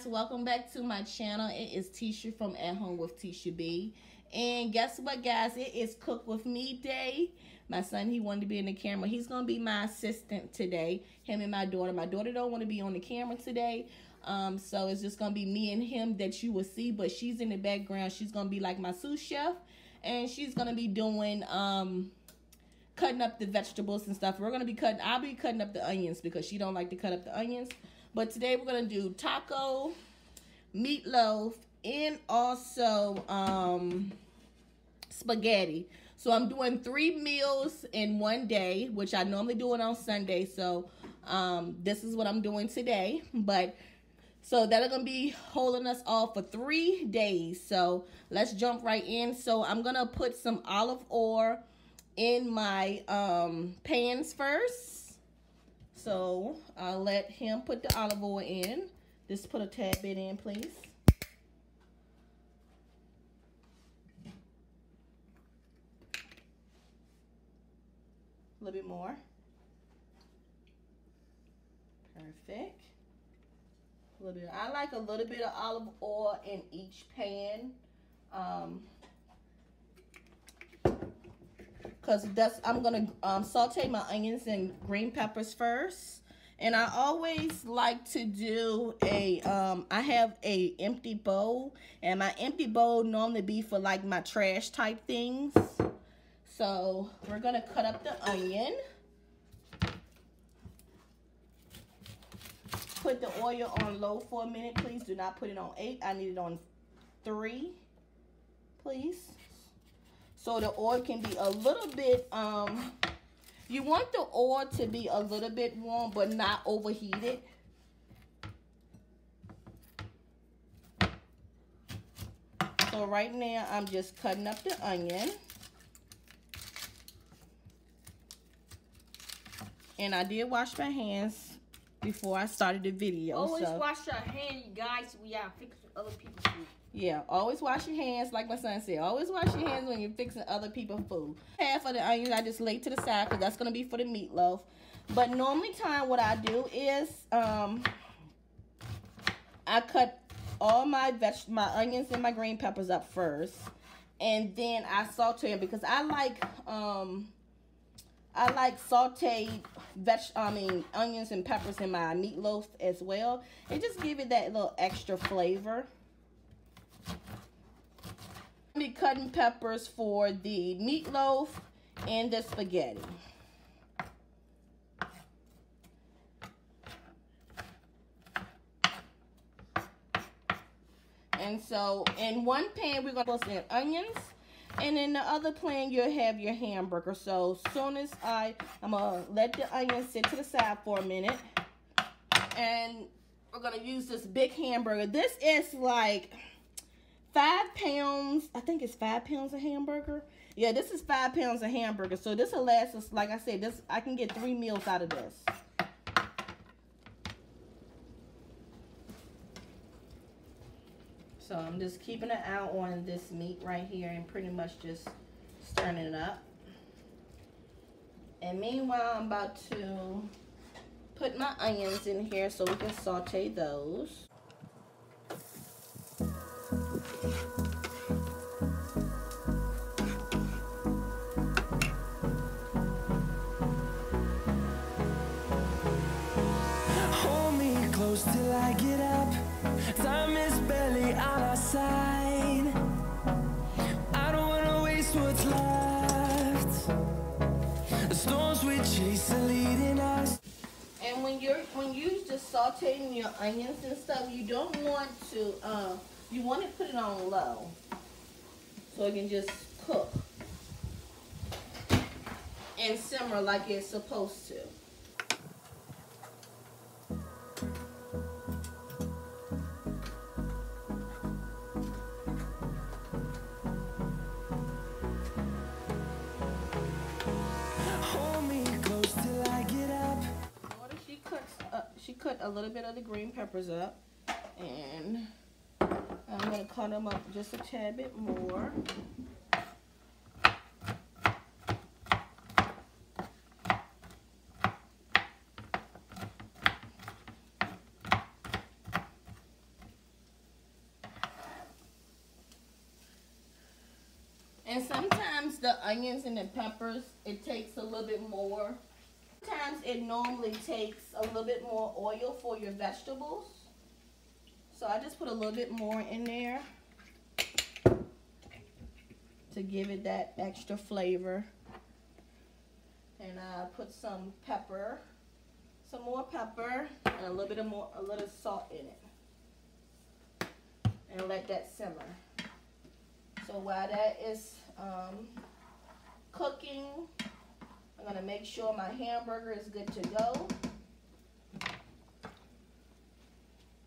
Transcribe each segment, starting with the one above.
welcome back to my channel. It is Tisha from At Home with Tisha B. And guess what, guys? It is Cook With Me Day. My son, he wanted to be in the camera. He's going to be my assistant today. Him and my daughter. My daughter don't want to be on the camera today. So it's just going to be me and him that you will see. But she's in the background. She's going to be like my sous chef. And she's going to be doing, cutting up the vegetables and stuff. I'll be cutting up the onions because she don't like to cut up the onions. But today we're going to do taco, meatloaf, and also spaghetti. So I'm doing 3 meals in one day, which I normally do it on Sunday. So this is what I'm doing today. So that'll going to be holding us all for 3 days. So let's jump right in. So I'm going to put some olive oil in my pans first. So I'll let him put the olive oil in. Just put a tad bit in, please. A little bit more. Perfect. A little bit. I like a little bit of olive oil in each pan. Because I'm going to saute my onions and green peppers first. And I always like to do I have a empty bowl. And my empty bowl normally be for like my trash type things. So we're going to cut up the onion. Put the oil on low for a minute, please. Do not put it on 8. I need it on 3, please. So the oil can be a little bit, you want the oil to be a little bit warm, but not overheated. So right now, I'm just cutting up the onion. And I did wash my hands before I started the video. Always wash your hands, you guys. We are fixing other people's food. Yeah, always wash your hands, like my son said. Always wash your hands when you're fixing other people's food. Half of the onions I just lay to the side because that's going to be for the meatloaf. But normally what I do is I cut all my onions and my green peppers up first. And then I saute them because I like sauteed onions and peppers in my meatloaf as well. It just give it that little extra flavor. I'm going to be cutting peppers for the meatloaf and the spaghetti. And so in one pan we're going to put in onions. And in the other pan, you'll have your hamburger. So as soon as I'm going to let the onions sit to the side for a minute. And we're going to use this big hamburger. This is like 5 pounds. I think it's 5 pounds of hamburger. Yeah, this is 5 pounds of hamburger. So this will last us, like I said, I can get 3 meals out of this. So I'm just keeping an eye on this meat right here and pretty much just stirring it up. And meanwhile, I'm about to put my onions in here so we can saute those. Hold me close till I get up. Time is barely on our side. I don't wanna waste what's left. The storms we chase are leading us. And when you just sauteing your onions and stuff, you don't want to you want to put it on low so it can just cook and simmer like it's supposed to. She cut a little bit of the green peppers up, and I'm going to cut them up just a tad bit more. And sometimes the onions and the peppers, it takes a little bit more. Sometimes it normally takes a little bit more oil for your vegetables. So I just put a little bit more in there to give it that extra flavor. And I put some pepper, some more pepper, and a little salt in it. And let that simmer. So while that is cooking, I'm gonna make sure my hamburger is good to go.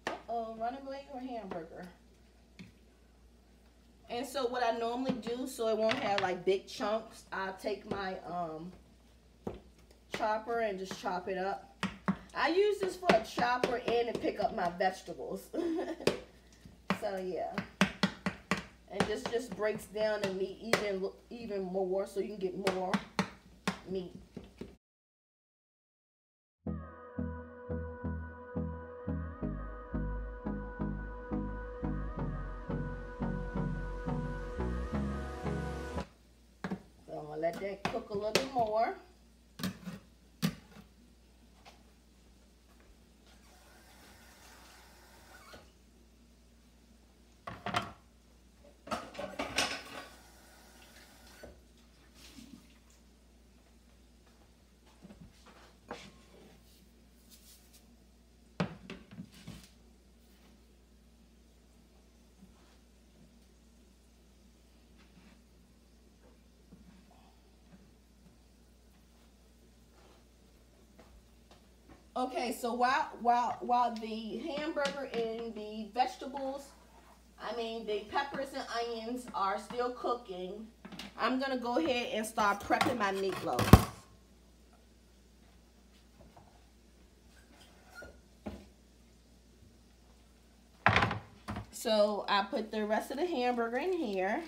Uh-oh, running away your hamburger. And so what I normally do, so it won't have like big chunks, I'll take my chopper and just chop it up. I use this for a chopper and to pick up my vegetables. So yeah. And this just breaks down the meat even more, so you can get more meat. So I'm gonna let that cook a little bit more. Okay, so while the hamburger and the vegetables, the peppers and onions are still cooking, I'm gonna go ahead and start prepping my meatloaf. So I put the rest of the hamburger in here.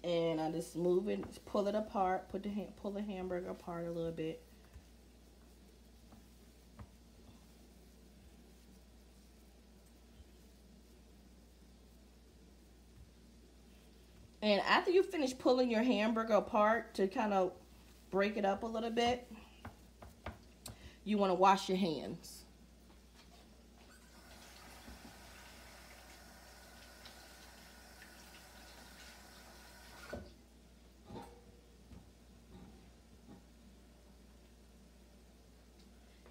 And I just move it, pull it apart, pull the hamburger apart a little bit. And after you finish pulling your hamburger apart to kind of break it up a little bit, you want to wash your hands.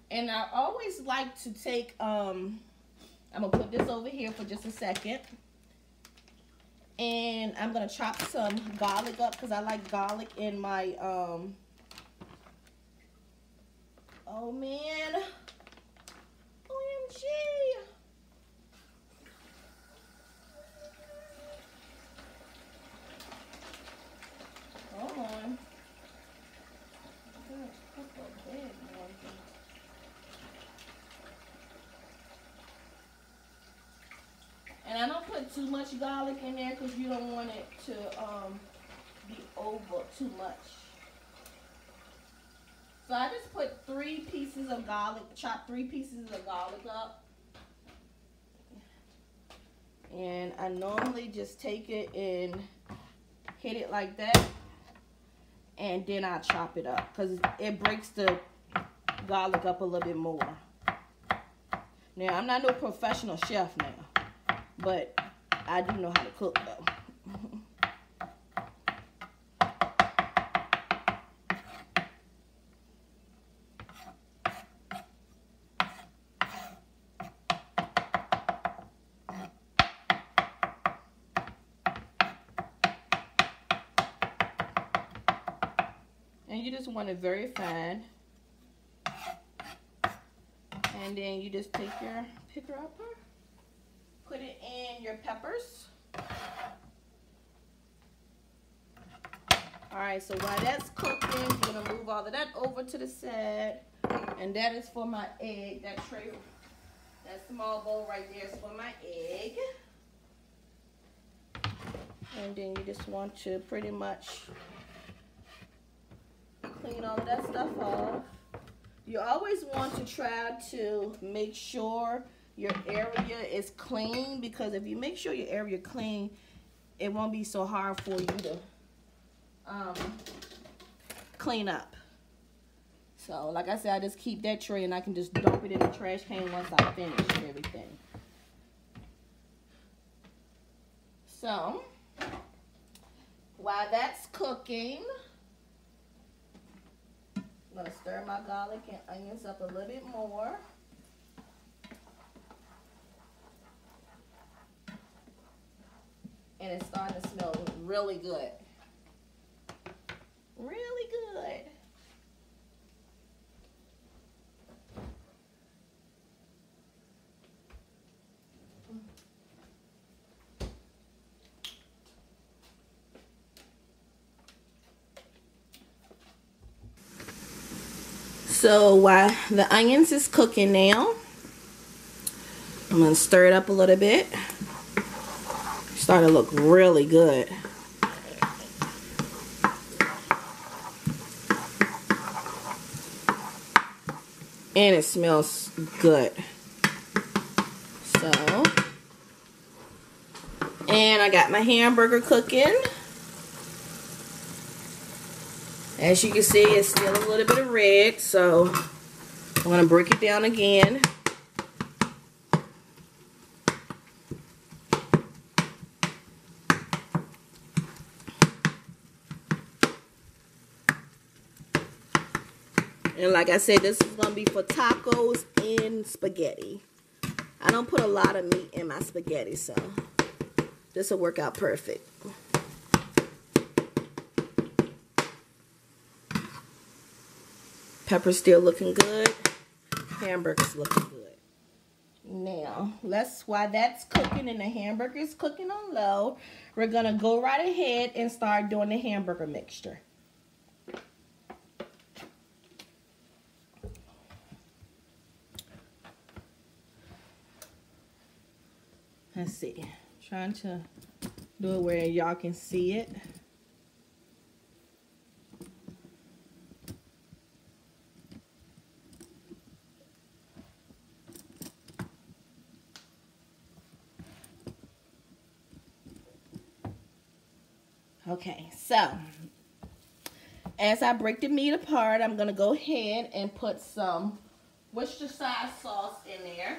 And I always like to take, I'm going to put this over here for just a second. And I'm going to chop some garlic up because I like garlic in my, oh man, OMG. Hold on. And I don't put too much garlic in there because you don't want it to be over too much. So I just put 3 pieces of garlic, chopped 3 pieces of garlic up. And I normally just take it and hit it like that. And then I chop it up because it breaks the garlic up a little bit more. Now, I'm not no professional chef now. But I do know how to cook though. And you just want it very fine. And then you just take your picker upper. Put it in your peppers. Alright, so while that's cooking, you're going to move all of that over to the side. And that is for my egg. That tray, that small bowl right there is for my egg. And then you just want to pretty much clean all of that stuff off. You always want to try to make sure your area is clean, because if you make sure your area clean, it won't be so hard for you to clean up. So like I said, I just keep that tray and I can just dump it in the trash can once I finish everything. So while that's cooking, I'm gonna stir my garlic and onions up a little bit more. And it's starting to smell really good. Really good. So while the onions is cooking now, I'm going to stir it up a little bit. Starting to look really good. And it smells good. So, and I got my hamburger cooking. As you can see, it's still a little bit of red, so I'm going to break it down again. And like I said, this is going to be for tacos and spaghetti. I don't put a lot of meat in my spaghetti, so this will work out perfect. Pepper's still looking good. Hamburger's looking good. Now, while that's cooking and the hamburger's cooking on low, we're going to go right ahead and start doing the hamburger mixture. Let's see. Trying to do it where y'all can see it. Okay, so as I break the meat apart, I'm going to go ahead and put some Worcestershire sauce in there,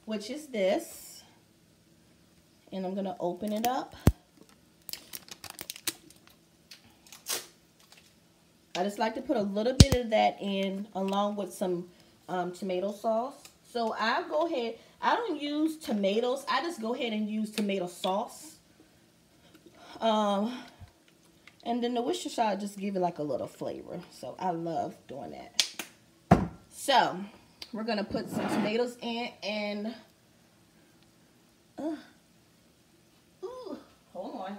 which is this. And I'm going to open it up. I just like to put a little bit of that in along with some tomato sauce. So I'll go ahead. I don't use tomatoes. I just go ahead and use tomato sauce. And then the Worcestershire just give it like a little flavor. So I love doing that. So we're going to put some tomatoes in and... ooh, hold on.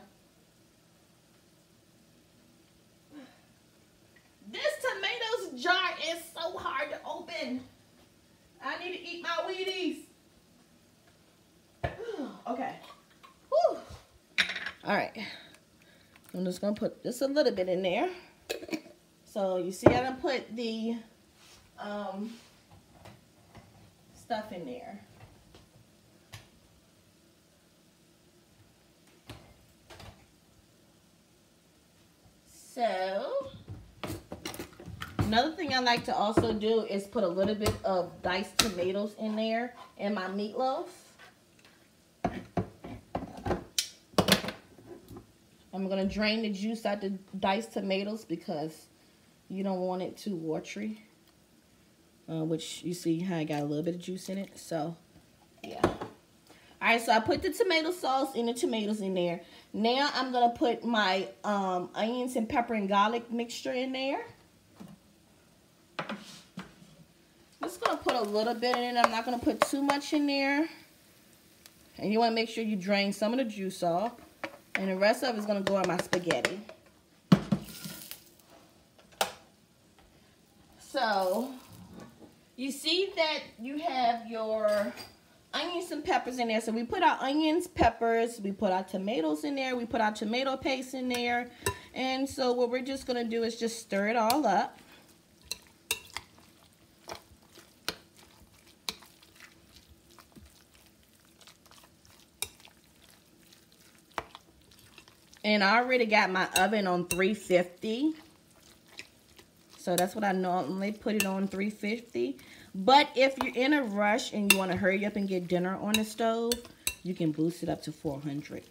This tomatoes jar is so hard to open. I need to eat my Wheaties. Okay. Whew. All right. I'm just going to put just a little bit in there. So you see I done put the stuff in there. So another thing I like to also do is put a little bit of diced tomatoes in there in my meatloaf. I'm going to drain the juice out the diced tomatoes because you don't want it too watery. Which you see how I got a little bit of juice in it. So, yeah. Alright, so I put the tomato sauce and the tomatoes in there. Now I'm going to put my onions and pepper and garlic mixture in there. I'm just going to put a little bit in. I'm not going to put too much in there. And you want to make sure you drain some of the juice off. And the rest of it is going to go on my spaghetti. So, you see that you have your onions and peppers in there. So we put our onions, peppers, we put our tomatoes in there, we put our tomato paste in there. And so what we're just going to do is just stir it all up. And I already got my oven on 350. So that's what I normally put it on, 350. But if you're in a rush and you want to hurry up and get dinner on the stove, you can boost it up to 400.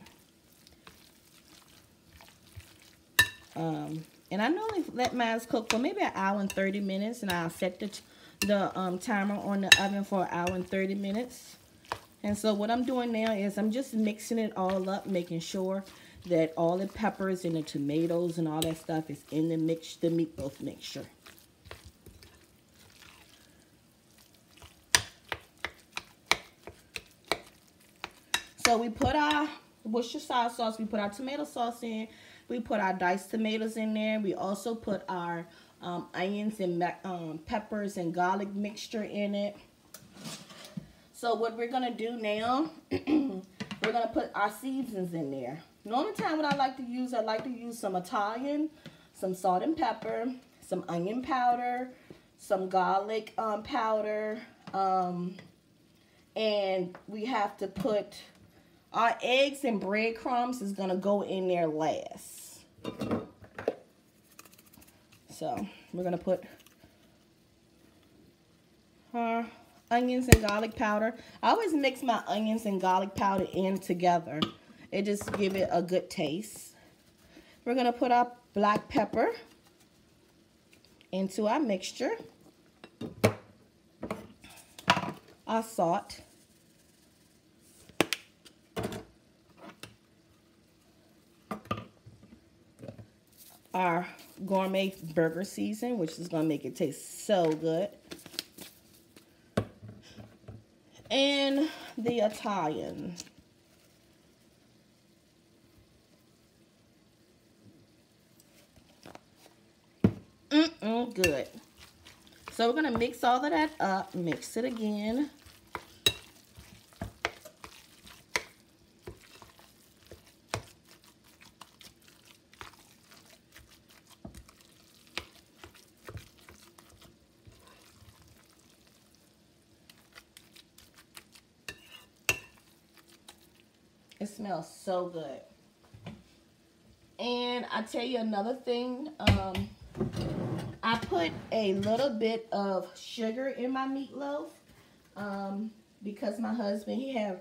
And I normally let mine cook for maybe 1 hour and 30 minutes. And I'll set the timer on the oven for 1 hour and 30 minutes. And so what I'm doing now is I'm just mixing it all up, making sure that all the peppers and the tomatoes and all that stuff is in the meatloaf mixture. So we put our Worcestershire sauce, we put our tomato sauce in, we put our diced tomatoes in there. We also put our onions and peppers and garlic mixture in it. So what we're gonna do now, we're gonna put our seasonings in there. The only time what I like to use some Italian, some salt and pepper, some onion powder, some garlic powder, and we have to put our eggs and breadcrumbs is gonna go in there last. So we're gonna put our onions and garlic powder. I always mix my onions and garlic powder in together. It just give it a good taste. We're going to put our black pepper into our mixture. Our salt. Our gourmet burger season, which is going to make it taste so good. And the Italian. Good. So we're going to mix all of that up. Mix it again. It smells so good. And I tell you another thing, I put a little bit of sugar in my meatloaf because my husband, he have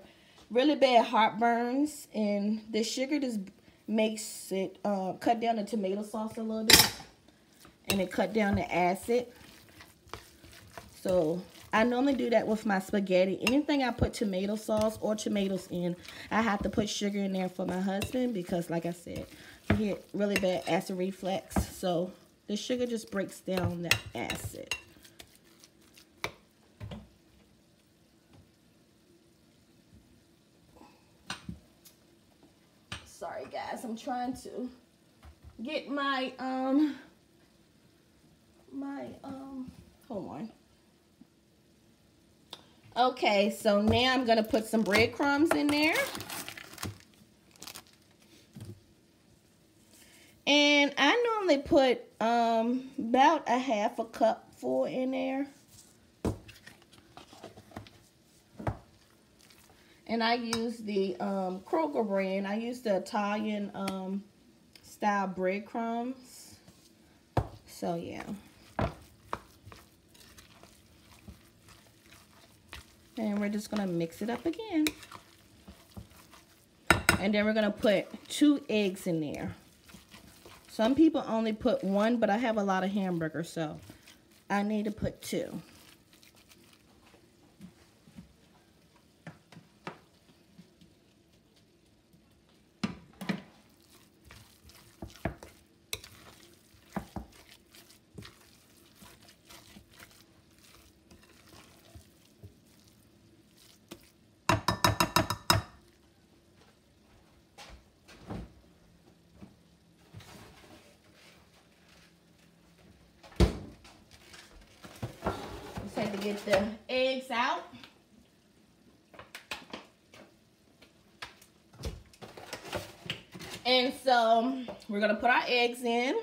really bad heartburns, and the sugar just makes it cut down the tomato sauce a little bit, and it cut down the acid. So I normally do that with my spaghetti. Anything I put tomato sauce or tomatoes in, I have to put sugar in there for my husband because, like I said, he get really bad acid reflux. So the sugar just breaks down the acid. Sorry guys, I'm trying to get my hold on. Okay, so now I'm gonna put some breadcrumbs in there. And I normally put about a half a cup full in there. And I use the Kroger brand. I use the Italian style breadcrumbs. So yeah. And we're just gonna mix it up again. And then we're gonna put 2 eggs in there. Some people only put 1, but I have a lot of hamburgers, so I need to put 2. Just had to get the eggs out. And so we're gonna put our eggs in.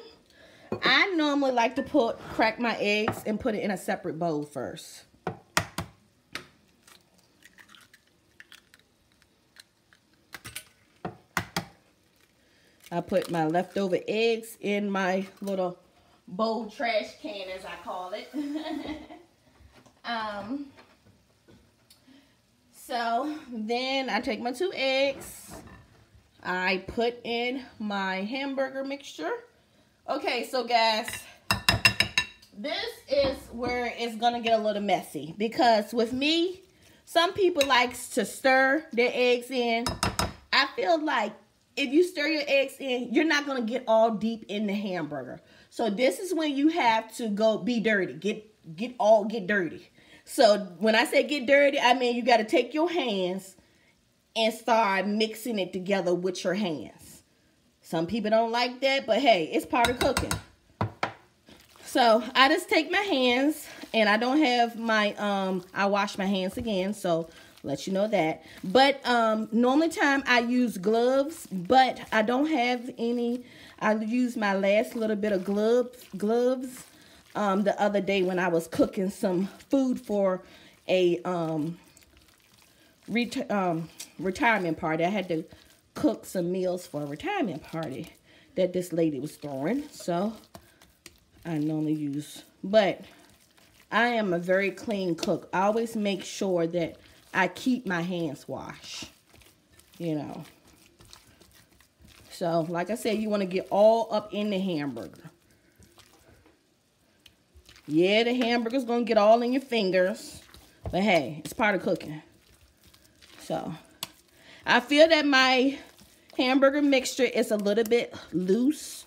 I normally like to crack my eggs and put it in a separate bowl first. I put my leftover eggs in my little bowl trash can, as I call it. So then I take my 2 eggs. I put in my hamburger mixture. Okay, so guys, this is where it's gonna get a little messy, because with me, some people likes to stir their eggs in. I feel like if you stir your eggs in, you're not gonna get all deep in the hamburger. So this is when you have to go be dirty, get dirty. So when I say get dirty, I mean you got to take your hands and start mixing it together with your hands. Some people don't like that, but hey, it's part of cooking. So I just take my hands, and I don't have my, I wash my hands again, so let you know that. But normally time I use gloves, but I don't have any. I used my last little bit of gloves the other day when I was cooking some food for a retirement party. I had to cook some meals for a retirement party that this lady was throwing, so I normally use, but I am a very clean cook. I always make sure that I keep my hands washed, you know. So, like I said, you want to get all up in the hamburger. Yeah, the hamburger's going to get all in your fingers, but hey, it's part of cooking. So, I feel that my hamburger mixture is a little bit loose.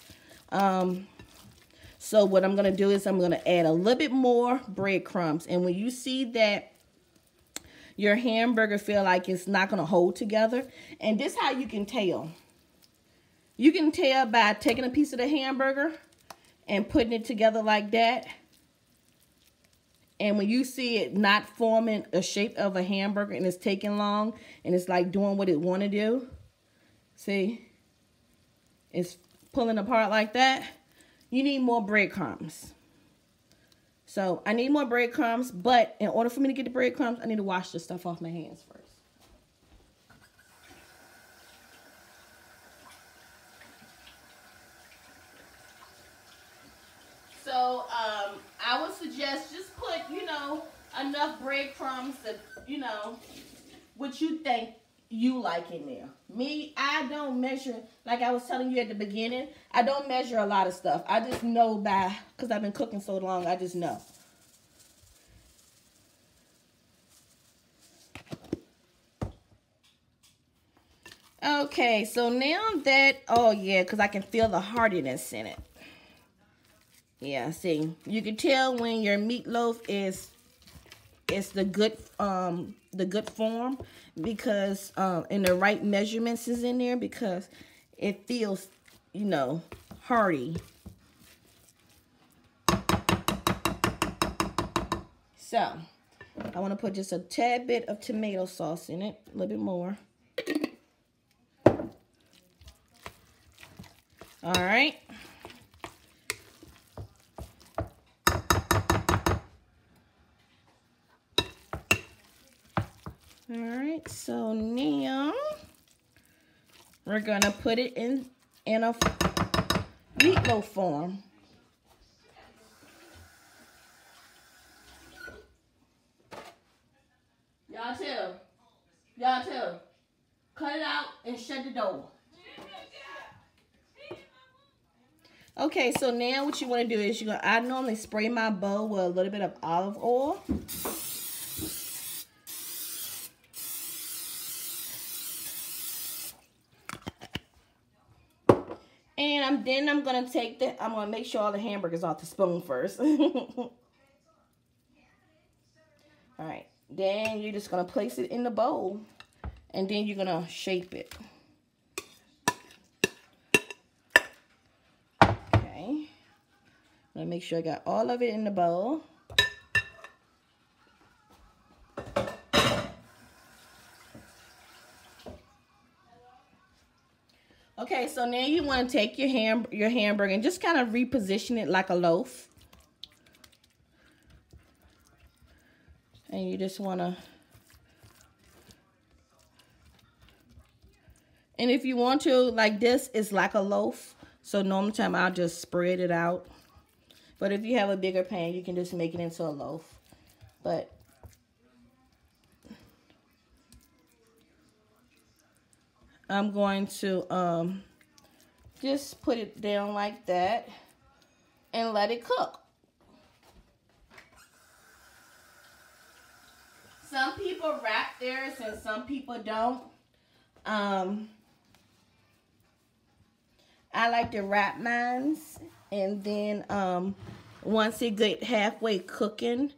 So what I'm going to do is I'm going to add a little bit more breadcrumbs. And when you see that your hamburger feel like it's not going to hold together, and this is how you can tell. You can tell by taking a piece of the hamburger and putting it together like that. And when you see it not forming a shape of a hamburger and it's taking long and it's like doing what it want to do, see, it's pulling apart like that. You need more breadcrumbs. So I need more breadcrumbs, but in order for me to get the breadcrumbs, I need to wash this stuff off my hands first. So I would suggest just put, you know, enough breadcrumbs that, you know, what you think you like in there. Me, I don't measure, like I was telling you at the beginning, I don't measure a lot of stuff. I just know because I've been cooking so long, I just know. Okay, so now that, oh yeah, because I can feel the hardiness in it. Yeah, see, you can tell when your meatloaf is the good form, because and the right measurements is in there, because it feels, you know, hearty. So I want to put just a tad bit of tomato sauce in it, a little bit more. All right. All right, so now we're gonna put it in a meatloaf form. Y'all too. Cut it out and shut the door. Okay, so now what you want to do is I normally spray my bowl with a little bit of olive oil. And then I'm going to I'm going to make sure all the hamburgers off the spoon first. All right. Then you're just going to place it in the bowl. And then you're going to shape it. Okay. I'm going to make sure I got all of it in the bowl. Okay, so now you want to take your hamburger and just kind of reposition it like a loaf. And you just want to... And if you want to, like this is like a loaf. So normal time I'll just spread it out. But if you have a bigger pan, you can just make it into a loaf. But I'm going to just put it down like that and let it cook. Some people wrap theirs and some people don't. I like to wrap mine, and then once it get halfway cooking,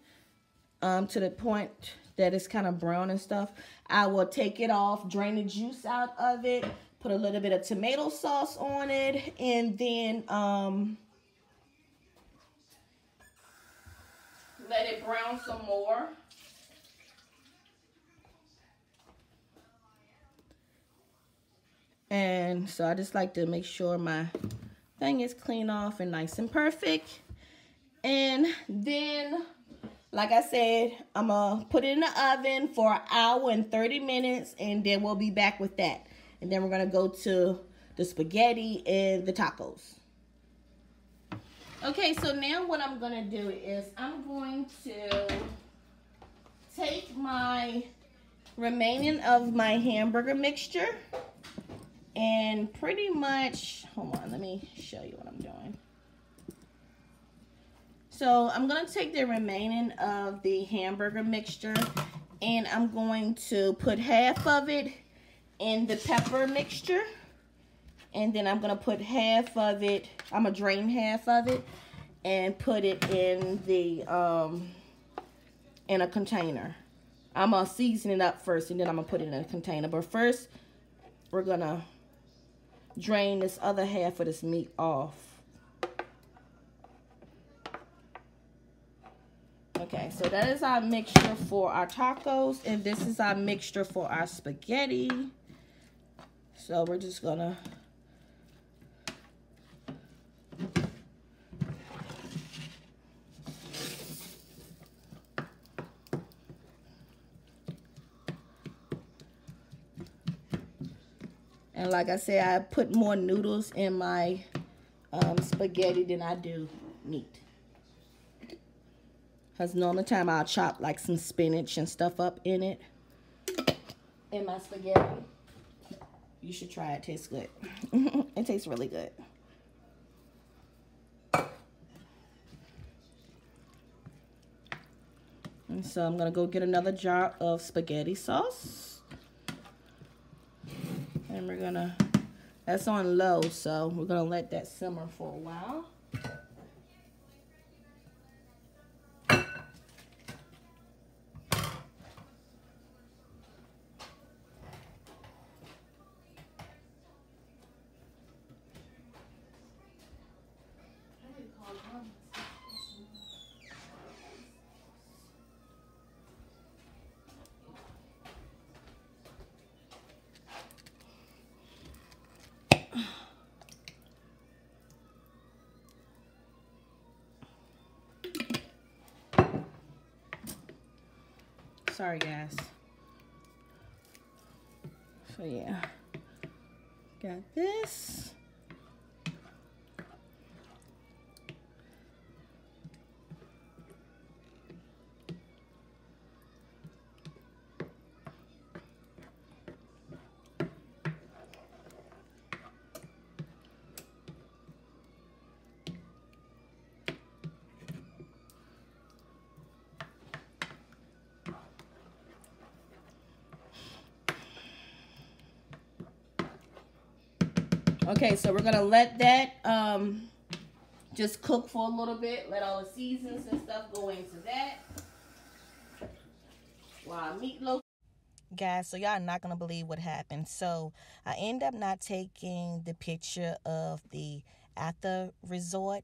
to the point that it's kind of brown and stuff, I will take it off, drain the juice out of it, put a little bit of tomato sauce on it, and then let it brown some more. And so I just like to make sure my thing is clean off and nice and perfect. And then, like I said, I'm going to put it in the oven for an hour and 30 minutes. And then we'll be back with that. And then we're going to go to the spaghetti and the tacos. Okay, so now what I'm going to do is I'm going to take my remaining of my hamburger mixture. And pretty much, hold on, let me show you what I'm doing. So I'm going to take the remaining of the hamburger mixture and I'm going to put half of it in the pepper mixture. And then I'm going to put half of it, I'm going to drain half of it and put it in the, in a container. I'm going to season it up first and then I'm going to put it in a container. But first, we're going to drain this other half of this meat off. Okay, so that is our mixture for our tacos, and this is our mixture for our spaghetti. So we're just gonna and like I said, I put more noodles in my spaghetti than I do meat. Because normal time I'll chop like some spinach and stuff up in it. In my spaghetti. You should try it. It tastes good. It tastes really good. And so I'm going to go get another jar of spaghetti sauce. And we're gonna, that's on low, so we're gonna let that simmer for a while. Sorry, guys. So, yeah. Got this. Okay, so we're gonna let that just cook for a little bit. Let all the seasons and stuff go into that. While meatloaf. Guys, so y'all not gonna believe what happened. So I end up not taking the picture of the after resort.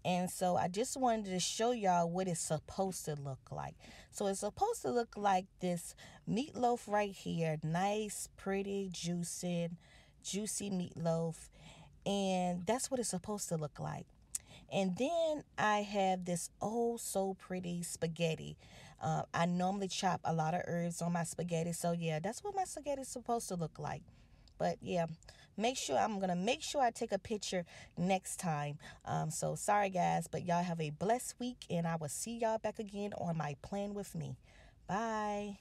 And so I just wanted to show y'all what it's supposed to look like. So it's supposed to look like this meatloaf right here. Nice, pretty, juicy, juicy meatloaf, and that's what it's supposed to look like. And then I have this oh so pretty spaghetti. I normally chop a lot of herbs on my spaghetti, so yeah, that's what my spaghetti is supposed to look like. But yeah, I'm gonna make sure I take a picture next time. So sorry guys, but y'all have a blessed week, and I will see y'all back again on my plan with me. Bye.